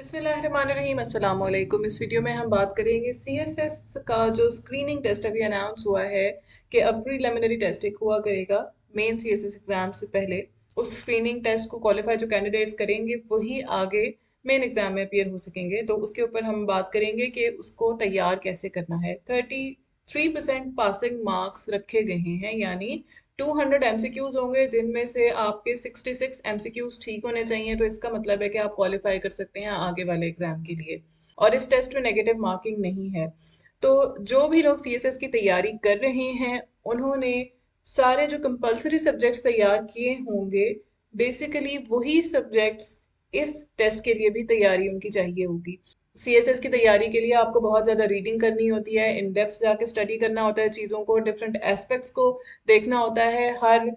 बिस्मिल्लाहिर्रहमानिर्रहीम, अस्सलाम वालेकुम। इस वीडियो में हम बात करेंगे सीएसएस का जो स्क्रीनिंग टेस्ट अभी अनाउंस हुआ है कि अब प्रीलिमिनरी टेस्ट एक हुआ करेगा मेन सीएसएस एग्जाम से पहले। उस स्क्रीनिंग टेस्ट को क्वालिफाई जो कैंडिडेट्स करेंगे वही आगे मेन एग्जाम में अपीयर हो सकेंगे। तो उसके ऊपर हम बात करेंगे कि उसको तैयार कैसे करना है। 33% पासिंग मार्क्स रखे गए हैं, यानी 200 एमसीक्यूज होंगे जिनमें से आपके 66 एमसीक्यूज ठीक होने चाहिए। तो इसका मतलब है कि आप क्वालिफाई कर सकते हैं आगे वाले एग्जाम के लिए, और इस टेस्ट में नेगेटिव मार्किंग नहीं है। तो जो भी लोग सीएसएस की तैयारी कर रहे हैं उन्होंने सारे जो कंपलसरी सब्जेक्ट्स तैयार किए होंगे, बेसिकली वही सब्जेक्ट्स इस टेस्ट के लिए भी तैयारी उनकी चाहिए होगी। सीएसएस की तैयारी के लिए आपको बहुत ज़्यादा रीडिंग करनी होती है, इन डेप्थ जाके स्टडी करना होता है चीज़ों को, डिफरेंट एस्पेक्ट्स को देखना होता है, हर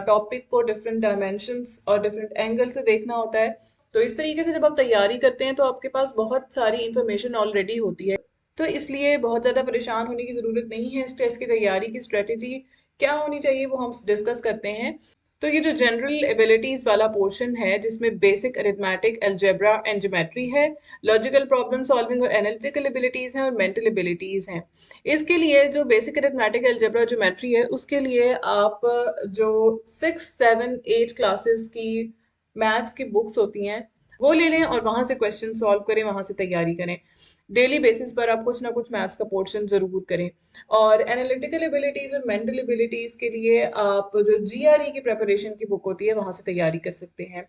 टॉपिक को डिफरेंट डायमेंशंस और डिफरेंट एंगल से देखना होता है। तो इस तरीके से जब आप तैयारी करते हैं तो आपके पास बहुत सारी इंफॉर्मेशन ऑलरेडी होती है। तो इसलिए बहुत ज़्यादा परेशान होने की ज़रूरत नहीं है। इस टेस्ट की तैयारी की स्ट्रेटेजी क्या होनी चाहिए वो हम डिस्कस करते हैं। तो ये जो जनरल एबिलिटीज़ वाला पोर्शन है जिसमें basic arithmetic, algebra and geometry है, लॉजिकल प्रॉब्लम सॉल्विंग और एनालिटिकल एबिलिटीज़ हैं और मेंटल एबिलिटीज़ हैं। इसके लिए जो बेसिक अरिथमेटिक, अलजेब्रा, ज्योमेट्री है उसके लिए आप जो 6, 7, 8 क्लासेस की मैथ्स की बुक्स होती हैं वो ले लें और वहाँ से क्वेश्चन सॉल्व करें, वहाँ से तैयारी करें। डेली बेसिस पर आप कुछ ना कुछ मैथ्स का पोर्शन ज़रूर करें। और एनालिटिकल एबिलिटीज़ और मेंटल एबिलिटीज़ के लिए आप जो जीआरई की प्रिपरेशन की बुक होती है वहाँ से तैयारी कर सकते हैं।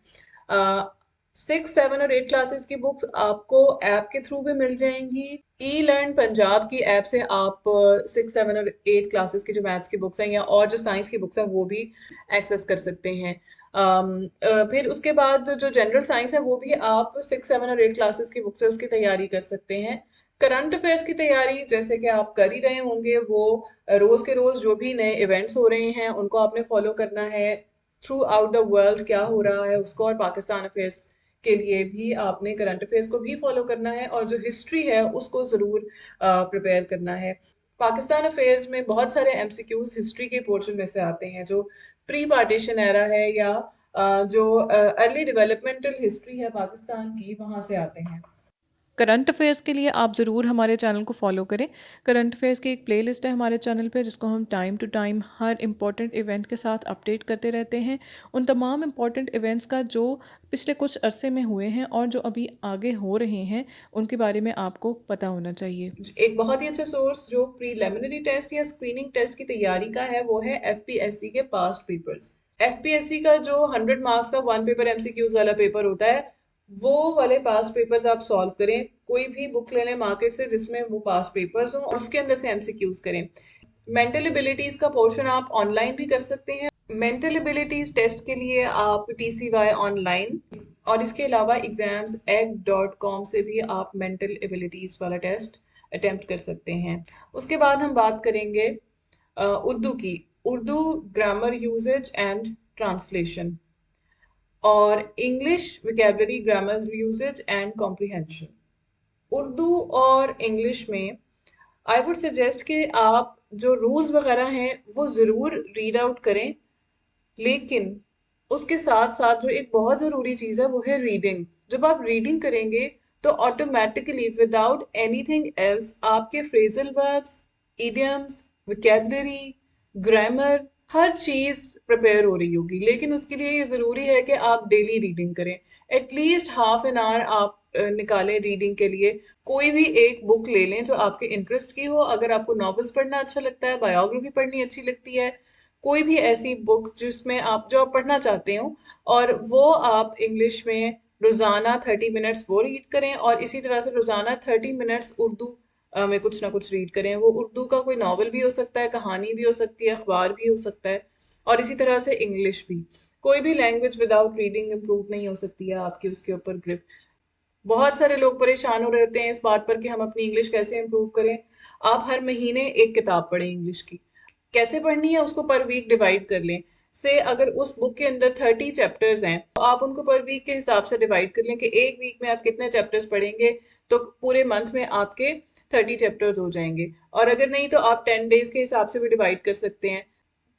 6, 7 और 8 क्लासेस की बुक्स आपको ऐप के थ्रू भी मिल जाएंगी। ई लर्न पंजाब की ऐप से आप 6, 7 और 8 क्लासेस की जो मैथ्स की बुक्स हैं या और जो साइंस की बुक्स हैं वो भी एक्सेस कर सकते हैं। फिर उसके बाद जो जनरल साइंस है वो भी आप 6, 7 और 8 क्लासेस की बुक से उसकी तैयारी कर सकते हैं। करंट अफेयर्स की तैयारी जैसे कि आप कर ही रहे होंगे, वो रोज के रोज जो भी नए इवेंट्स हो रहे हैं उनको आपने फॉलो करना है। थ्रू आउट द वर्ल्ड क्या हो रहा है उसको, और पाकिस्तान अफेयर्स के लिए भी आपने करंट अफेयर्स को भी फॉलो करना है, और जो हिस्ट्री है उसको ज़रूर प्रिपेयर करना है। पाकिस्तान अफेयर्स में बहुत सारे एमसीक्यूज हिस्ट्री के पोर्शन में से आते हैं जो प्री पार्टीशन एरा है या जो अर्ली डेवलपमेंटल हिस्ट्री है पाकिस्तान की, वहाँ से आते हैं। करंट अफेयर्स के लिए आप ज़रूर हमारे चैनल को फॉलो करें। करंट अफेयर्स की एक प्लेलिस्ट है हमारे चैनल पे जिसको हम टाइम टू टाइम हर इम्पॉर्टेंट इवेंट के साथ अपडेट करते रहते हैं। उन तमाम इम्पॉर्टेंट इवेंट्स का जो पिछले कुछ अरसे में हुए हैं और जो अभी आगे हो रहे हैं उनके बारे में आपको पता होना चाहिए। एक बहुत ही अच्छा सोर्स जो प्रीलिमिनरी टेस्ट या स्क्रीनिंग टेस्ट की तैयारी का है वो है एफपीएससी के पास्ट पेपर्स। एफपीएससी का जो 100 मार्क्स का वन पेपर एमसीक्यूज वाला पेपर होता है वो वाले पास्ट पेपर्स आप सॉल्व करें। कोई भी बुक ले लें मार्केट से जिसमें वो पास्ट पेपर्स हों और उसके अंदर से एमसीक्यूज करें। मेंटल एबिलिटीज का पोर्शन आप ऑनलाइन भी कर सकते हैं। मेंटल एबिलिटीज टेस्ट के लिए आप TCY ऑनलाइन और इसके अलावा examsegg.com से भी आप मेंटल एबिलिटीज वाला टेस्ट अटेम्प्ट कर सकते हैं। उसके बाद हम बात करेंगे उर्दू की। Urdu grammar, usage and translation, और English vocabulary, grammar, usage and comprehension. Urdu और इंग्लिश में आई वुड सजेस्ट कि आप जो रूल्स वगैरह हैं वो ज़रूर रीड आउट करें, लेकिन उसके साथ साथ जो एक बहुत ज़रूरी चीज़ है वो है रीडिंग। जब आप रीडिंग करेंगे तो ऑटोमेटिकली विदाउट एनीथिंग एल्स आपके phrasal verbs, idioms, vocabulary, grammar, हर चीज़ प्रिपेयर हो रही होगी। लेकिन उसके लिए ये ज़रूरी है कि आप डेली रीडिंग करें। एटलीस्ट हाफ एन आवर आप निकालें रीडिंग के लिए। कोई भी एक बुक ले लें जो आपके इंटरेस्ट की हो। अगर आपको नॉवेल्स पढ़ना अच्छा लगता है, बायोग्राफी पढ़नी अच्छी लगती है, कोई भी ऐसी बुक जिसमें आप जो आप पढ़ना चाहते हो, और वो आप इंग्लिश में रोज़ाना 30 मिनट्स वो रीड करें, और इसी तरह से रोज़ाना 30 मिनट्स उर्दू में कुछ ना कुछ रीड करें। वो उर्दू का कोई नावल भी हो सकता है, कहानी भी हो सकती है, अखबार भी हो सकता है, और इसी तरह से इंग्लिश भी। कोई भी लैंग्वेज विदाउट रीडिंग इम्प्रूव नहीं हो सकती है आपकी उसके ऊपर ग्रिप। बहुत सारे लोग परेशान हो रहे होते हैं इस बात पर कि हम अपनी इंग्लिश कैसे इम्प्रूव करें। आप हर महीने एक किताब पढ़ें इंग्लिश की। कैसे पढ़नी है उसको पर वीक डिवाइड कर लें। से अगर उस बुक के अंदर 30 चैप्टर्स हैं तो आप उनको पर वीक के हिसाब से डिवाइड कर लें कि एक वीक में आप कितने चैप्टर्स पढ़ेंगे, तो पूरे मंथ में आपके 30 चैप्टर्स हो जाएंगे। और अगर नहीं तो आप 10 डेज के हिसाब से भी डिवाइड कर सकते हैं।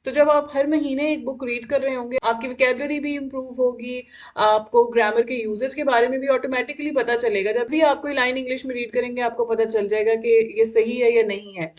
तो जब आप हर महीने एक बुक रीड कर रहे होंगे, आपकी वोकेबलरी भी इम्प्रूव होगी, आपको ग्रामर के यूजेस के बारे में भी ऑटोमेटिकली पता चलेगा। जब भी आप कोई लाइन इंग्लिश में रीड करेंगे, आपको पता चल जाएगा कि ये सही है या नहीं है,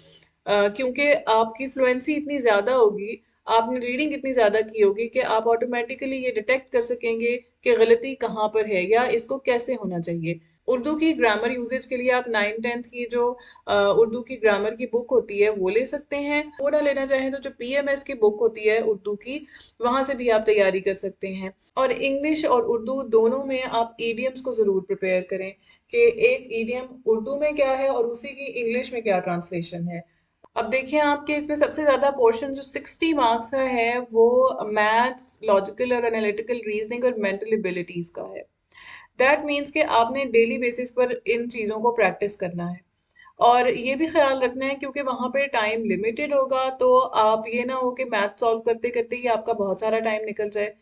क्योंकि आपकी फ्लुएंसी इतनी ज़्यादा होगी, आपने रीडिंग इतनी ज़्यादा की होगी कि आप ऑटोमेटिकली ये डिटेक्ट कर सकेंगे कि गलती कहाँ पर है या इसको कैसे होना चाहिए। उर्दू की ग्रामर यूजेज के लिए आप 9th-10th की जो उर्दू की ग्रामर की बुक होती है वो ले सकते हैं। वो ना लेना चाहें तो जो पीएमएस की बुक होती है उर्दू की, वहाँ से भी आप तैयारी कर सकते हैं। और इंग्लिश और उर्दू दोनों में आप ईडियम्स को ज़रूर प्रिपेयर करें कि एक ईडियम उर्दू में क्या है और उसी की इंग्लिश में क्या ट्रांसलेशन है। अब देखिए आपके इसमें सबसे ज़्यादा पोर्शन जो 60 मार्क्स का है वो मैथ्स, लॉजिकल और एनालिटिकल रीजनिंग और मेंटल एबिलिटीज़ का है। दैट मीन्स कि आपने डेली बेसिस पर इन चीज़ों को प्रैक्टिस करना है। और ये भी ख्याल रखना है क्योंकि वहाँ पे टाइम लिमिटेड होगा, तो आप ये ना हो कि मैथ सॉल्व करते करते ही आपका बहुत सारा टाइम निकल जाए।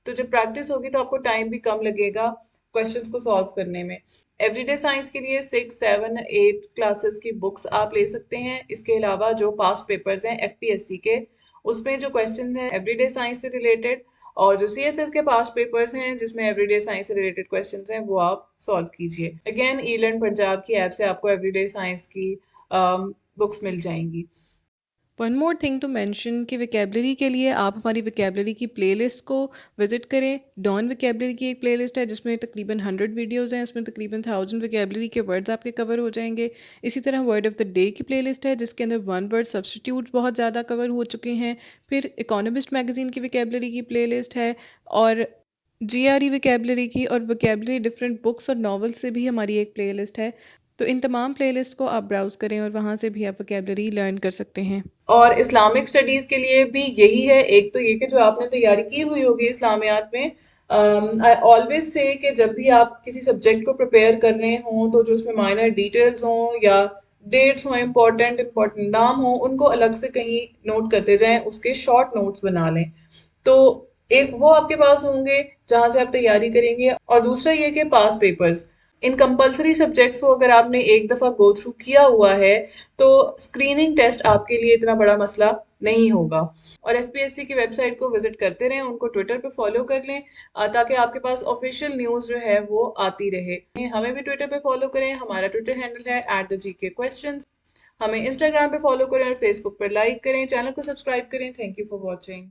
तो जब प्रैक्टिस होगी तो आपको टाइम भी कम लगेगा क्वेश्चंस को सॉल्व करने में। एवरीडे साइंस के लिए 6, 7, 8 क्लासेस की बुक्स आप ले सकते हैं। इसके अलावा जो पास्ट पेपर्स हैं एफपीएससी के, उसमें जो क्वेश्चन हैं एवरीडे साइंस से रिलेटेड, और जो सीएसएस के पास्ट पेपर्स हैं जिसमें एवरीडे साइंस से रिलेटेड क्वेश्चंस हैं, वो आप सॉल्व कीजिए। अगेन ई लर्न पंजाब की ऐप से आपको एवरीडे साइंस की बुक्स मिल जाएंगी। One more thing to mention कि वोकेबलरी के लिए आप हमारी वोकेबलरी की प्लेलिस्ट को विज़िट करें। डॉन वोकेबलरी की एक प्लेलिस्ट है जिसमें तकरीबन 100 वीडियोज़ हैं, इसमें तकरीबन 1000 वोकेबलरी के वर्ड्स आपके कवर हो जाएंगे। इसी तरह वर्ड ऑफ द डे की प्लेलिस्ट है जिसके अंदर वन वर्ड सब्स्टिट्यूट बहुत ज़्यादा कवर हो चुके हैं। फिर इकोनॉमिस्ट मैगज़ीन की वोकेबलरी की प्लेलिस्ट है, और जीआरई वोकेबलरी की और वोकेबलरी डिफरेंट बुक्स और नॉवेल्स से भी हमारी एक प्लेलिस्ट है। तो इन तमाम प्लेलिस्ट को आप ब्राउज़ करें और वहाँ से भी आप वोकेबलरी लर्न कर सकते हैं। और इस्लामिक स्टडीज के लिए भी यही है। एक तो ये कि जो आपने तैयारी की हुई होगी इस्लामियात में, आई ऑलवेज से कि जब भी आप किसी सब्जेक्ट को प्रिपेयर कर रहे हों तो जो उसमें माइनर डिटेल्स हों या डेट्स हों, इम्पोर्टेंट इम्पोर्टेंट नाम हों, उनको अलग से कहीं नोट करते जाएं, उसके शॉर्ट नोट्स बना लें। तो एक वो आपके पास होंगे जहां से आप तैयारी करेंगे, और दूसरा ये कि पास पेपर्स, इन कंपलसरी सब्जेक्ट्स को अगर आपने एक दफ़ा गो थ्रू किया हुआ है तो स्क्रीनिंग टेस्ट आपके लिए इतना बड़ा मसला नहीं होगा। और एफपीएससी की वेबसाइट को विजिट करते रहें, उनको ट्विटर पे फॉलो कर लें, ताकि आपके पास ऑफिशियल न्यूज़ जो है वो आती रहे। हमें भी ट्विटर पे फॉलो करें, हमारा ट्विटर हैंडल है @GK questions। हमें इंस्टाग्राम पे फॉलो करें और फेसबुक पर लाइक करें, चैनल को सब्सक्राइब करें। Thank you for watching.